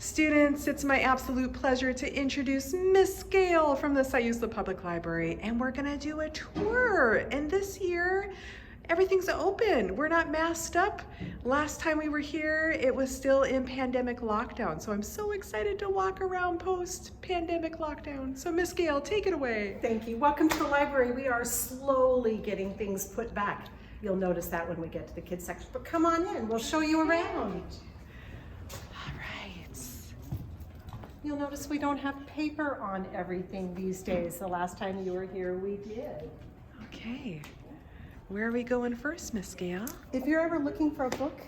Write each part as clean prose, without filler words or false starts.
Students, it's my absolute pleasure to introduce Miss Gail from the Siuslaw Public Library, and we're gonna do a tour. And this year, everything's open. We're not masked up. Last time we were here, it was still in pandemic lockdown. So I'm so excited to walk around post-pandemic lockdown. So Miss Gail, take it away. Thank you. Welcome to the library. We are slowly getting things put back. You'll notice that when we get to the kids section, but come on in, we'll show you around. All right. You'll notice we don't have paper on everything these days. The last time you were here, we did. Okay. Where are we going first, Miss Gail? If you're ever looking for a book,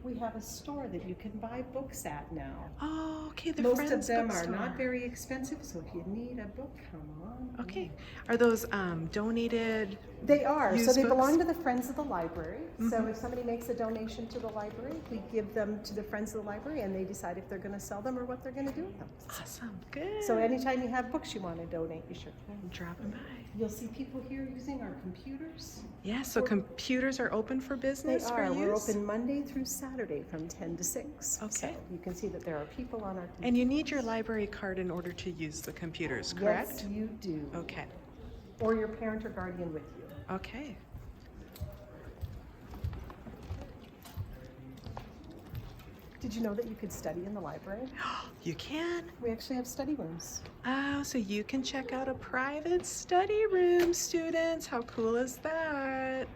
we have a store that you can buy books at now. Oh, okay, the Most Friends of them are bookstore. not very expensive, so if you need a book, come on. Okay. Are those donated? They are. So Used they books? belong to the Friends of the Library. So if somebody makes a donation to the library, we give them to the Friends of the Library and they decide if they're going to sell them or what they're going to do with them. Awesome. Good. So anytime you have books you want to donate, you should. Drop them by. You'll see people here using our computers. Yeah, so computers are open for They business for are. use? We're open Monday through Saturday from 10 to 6. Okay. So you can see that there are people on our computers. And you need your library card in order to use the computers, correct? Yes, you do. Okay. Or your parent or guardian with you. Okay. Did you know that you could study in the library? You can? We actually have study rooms. Oh, so you can check out a private study room, students. How cool is that?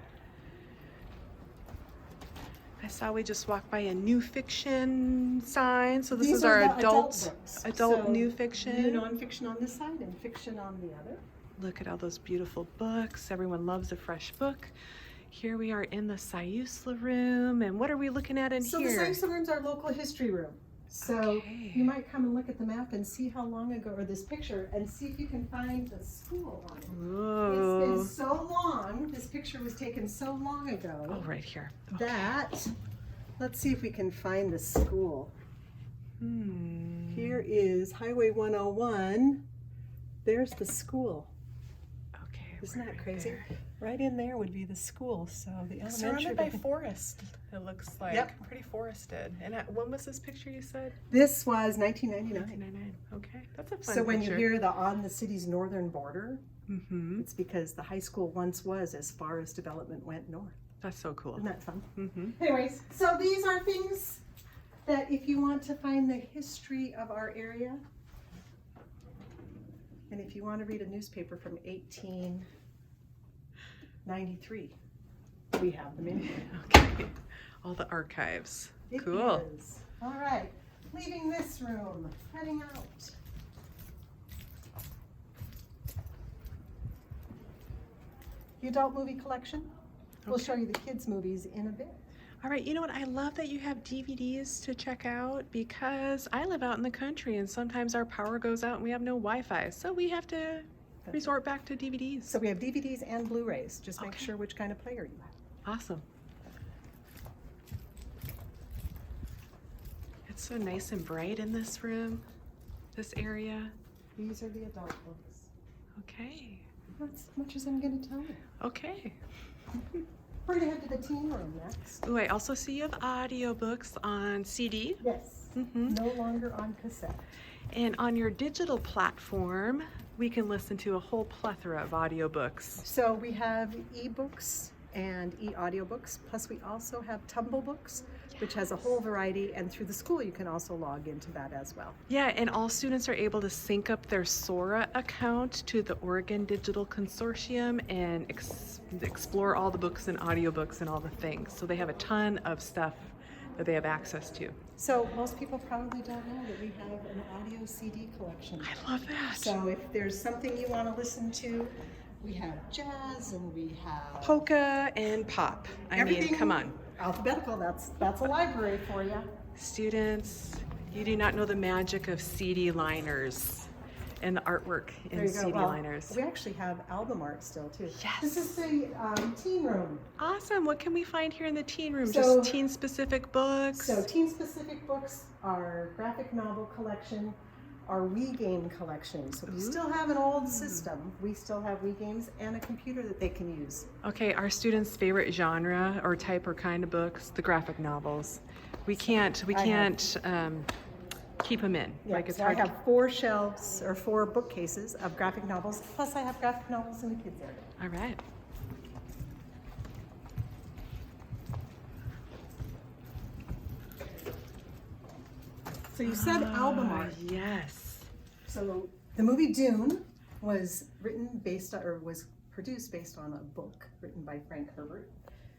I saw we just walked by a new fiction sign. So this These is are our the adult books. so new fiction. New nonfiction on this side and fiction on the other. Look at all those beautiful books. Everyone loves a fresh book. Here we are in the Siuslaw Room. And what are we looking at in So here? the Siuslaw Room's our local history room. So Okay. you might come and look at the map and see how long ago, or this picture, and see if you can find the school on it. It's been Whoa. so long, this picture was taken so long Oh, ago right here. that, let's see if we can find the school. Hmm. Here is Highway 101. There's the school. Okay. Isn't we're that right crazy? there. Right in there would be the school, so the elementary. Surrounded by forest, it looks like. Yep. Pretty forested. And when was this picture you said? This was 1999. 1999. Okay, that's a fun So when picture. you hear the on the city's northern border, Mm-hmm. it's because the high school once was as far as development went north. That's so cool. Isn't that fun? Mm-hmm. Anyways, so these are things that if you want to find the history of our area, and if you want to read a newspaper from 1893, we have them in here. Okay. All the archives. It Cool. is. All right, leaving this room, heading out. The adult movie collection. We'll Okay. show you the kids' movies in a bit. All right, you know what? I love that you have DVDs to check out because I live out in the country and sometimes our power goes out and we have no Wi-Fi. So we have to resort back to DVDs. So we have DVDs and Blu-rays. Just make Okay. sure which kind of player you have. Awesome. It's so nice and bright in this room, this area. These are the adult books. Okay. That's as much as I'm going to tell you. Okay. We're going to head to the teen room next. Ooh, I also see you have audiobooks on CD. Yes. Mm-hmm. No longer on cassette. And on your digital platform, we can listen to a whole plethora of audiobooks. So we have ebooks and e-audiobooks, plus we also have Tumble Books, which has a whole variety, and through the school you can also log into that as well. Yeah, and all students are able to sync up their Sora account to the Oregon Digital Consortium and explore all the books and audiobooks and all the things. So they have a ton of stuff that they have access to. So most people probably don't know that we have an audio CD collection. I love that. So if there's something you want to listen to, we have jazz and we have Polka and pop. I mean, everything come on. alphabetical. That's a library for you. Students, you do not know the magic of CD liners and the artwork There in you go. CD Well, liners. we actually have album art still too. Yes. This is the teen room. Awesome. What can we find here in the teen room? So- Just teen specific books? So teen specific books, our graphic novel collection, our Wii game collection. So we still have an old system. We still have Wii games and a computer that they can use. Okay, our students' favorite genre or type or kind of books, the graphic novels. We can't keep them in. Yeah, Like it's so hard I have 4 shelves or 4 bookcases of graphic novels, plus I have graphic novels in the kids area. All right. So you said album art. Yes. So the movie Dune was was produced based on a book written by Frank Herbert.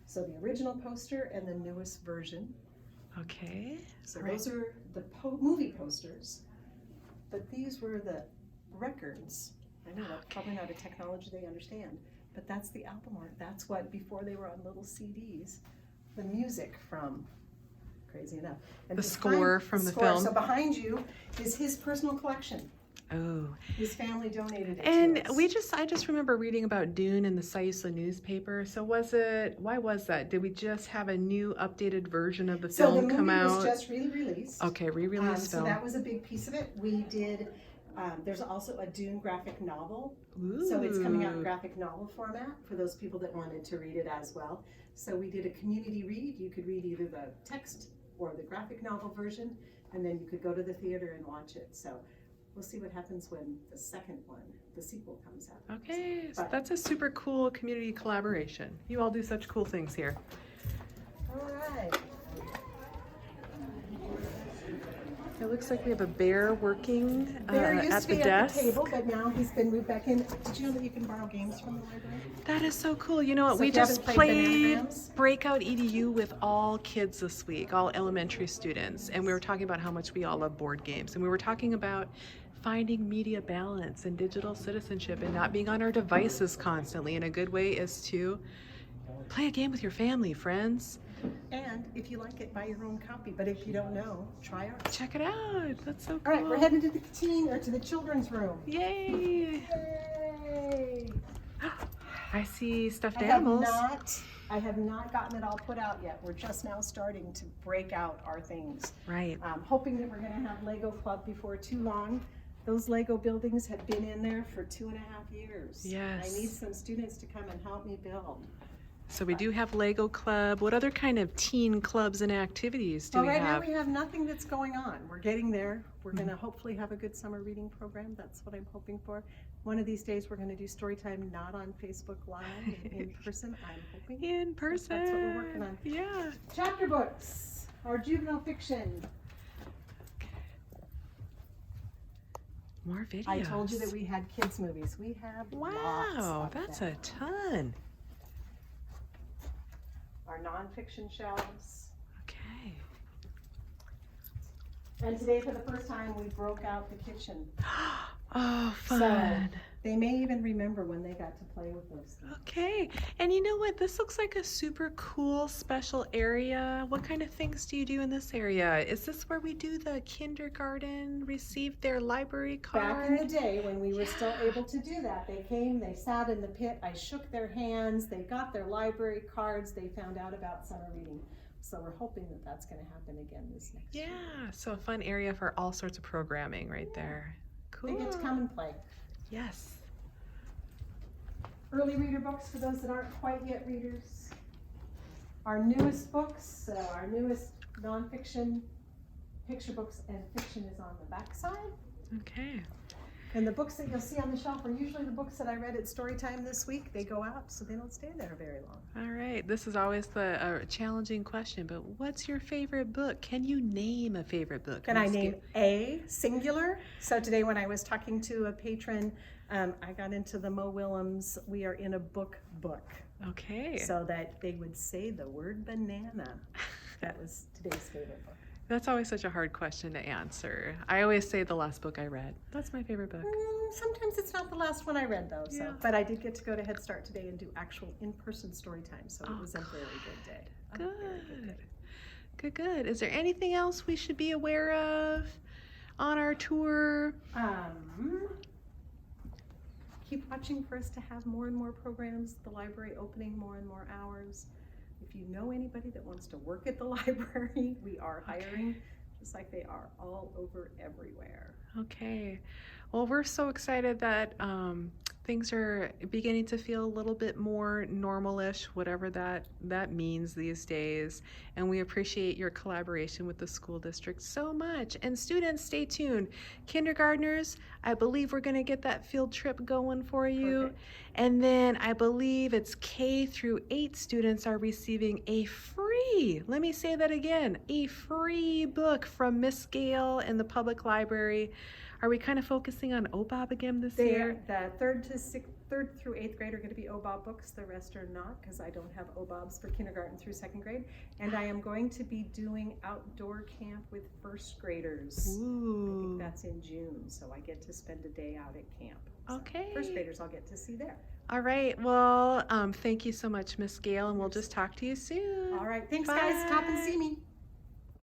So the original poster and the newest version. Okay. So All right. those are the movie posters, but these were the records. I know that's probably not a technology they understand, but that's the album art. That's what, before they were on little CDs, the music from, crazy enough. And The score from the film. So behind you is his personal collection. Oh. His family donated it And to us. I just remember reading about Dune in the Siuslaw newspaper. So why was that? Did we just have a new updated version of the So the film come movie out? was just released. Okay, re-released So film. that was a big piece of it. We did, there's also a Dune graphic novel. So it's coming out in Ooh. graphic novel format for those people that wanted to read it as well. So we did a community read. You could read either the text or the graphic novel version, and then you could go to the theater and watch it. So we'll see what happens when the second one, the sequel, comes out. Okay, so But- that's a super cool community collaboration. You all do such cool things here. All right. It looks like we have a bear working Bear used at to the be desk. at the table, but now he's been moved back in. Did you know that you can borrow games from the library? That is so cool. You know what? So We if you just haven't played played Bananagrams? Breakout EDU with all kids this week, all elementary students. And we were talking about how much we all love board games. And we were talking about finding media balance and digital citizenship and not being on our devices constantly. And a good way is to play a game with your family, friends. And if you like it, buy your own copy. But if you don't know, try ours. Check it out. That's so cool. All right, we're headed to the teen or to the children's room. Yay! Yay! I see stuffed I have animals. not gotten it all put out yet. We're just now starting to break out our things. Right. Hoping that we're going to have Lego Club before too long. Those Lego buildings have been in there for 2.5 years. Yes. I need some students to come and help me build. So we do have Lego Club. What other kind of teen clubs and activities do Well, we right have? now we have nothing that's going on. We're getting there. We're going to hopefully have a good summer reading program. That's what I'm hoping for. One of these days we're going to do story time not on Facebook Live, in person, I'm hoping. In person. That's what we're working on. Yeah. Chapter books, our juvenile fiction. More videos. I told you that we had kids movies. We have lots Wow, of that's them. a ton. Our nonfiction shelves. Okay. And today, for the first time, we broke out the kitchen. Oh, So fun. they may even remember when they got to play with those things. Okay. And you know what? This looks like a super cool special area. What kind of things do you do in this area? Is this where we do the kindergarten receive their library card? Back in the day when we were still able to do that, they came, they sat in the pit, I shook their hands, they got their library cards, they found out about summer reading. So we're hoping that that's going to happen again this next year. Yeah, so a fun area for all sorts of programming right there. Cool. They get to come and play. Yes. Early reader books for those that aren't quite yet readers. Our newest books, our newest nonfiction, picture books and fiction is on the back side. Okay. And the books that you'll see on the shelf are usually the books that I read at Storytime this week. They go out, so they don't stay there very long. All right. This is always the challenging question, but what's your favorite book? Can you name a favorite book? Can I Miss name Gail? a singular? So today when I was talking to a patron, I got into the Mo Willems, We Are in a Book. Okay. So that they would say the word banana. That was today's favorite book. That's always such a hard question to answer. I always say the last book I read. That's my favorite book. Sometimes it's not the last one I read though. So, Yeah. but I did get to go to Head Start today and do actual in-person story time, so it was a very good day. A very good day. Good, good. Is there anything else we should be aware of on our tour? Keep watching for us to have more and more programs, the library opening more and more hours. If you know anybody that wants to work at the library, we are hiring, just like they are all over everywhere. Okay. Well, we're so excited that things are beginning to feel a little bit more normalish, whatever that means these days. And we appreciate your collaboration with the school district so much. And students, stay tuned. Kindergartners, I believe we're going to get that field trip going for you. Perfect. And then I believe it's K through 8 students are receiving a free, let me say that again, a free book from Miss Gale in the public library. Are we kind of focusing on OBOB again this year? The third through eighth grade are going to be OBOB books. The rest are not, because I don't have OBOBs for kindergarten through second grade. And I am going to be doing outdoor camp with first graders. Ooh. I think that's in June, so I get to spend a day out at camp. So Okay. first graders I'll get to see there. All right. Well, thank you so much, Miss Gale, and we'll just talk to you soon. All right. Thanks, Bye. guys. Stop and see me.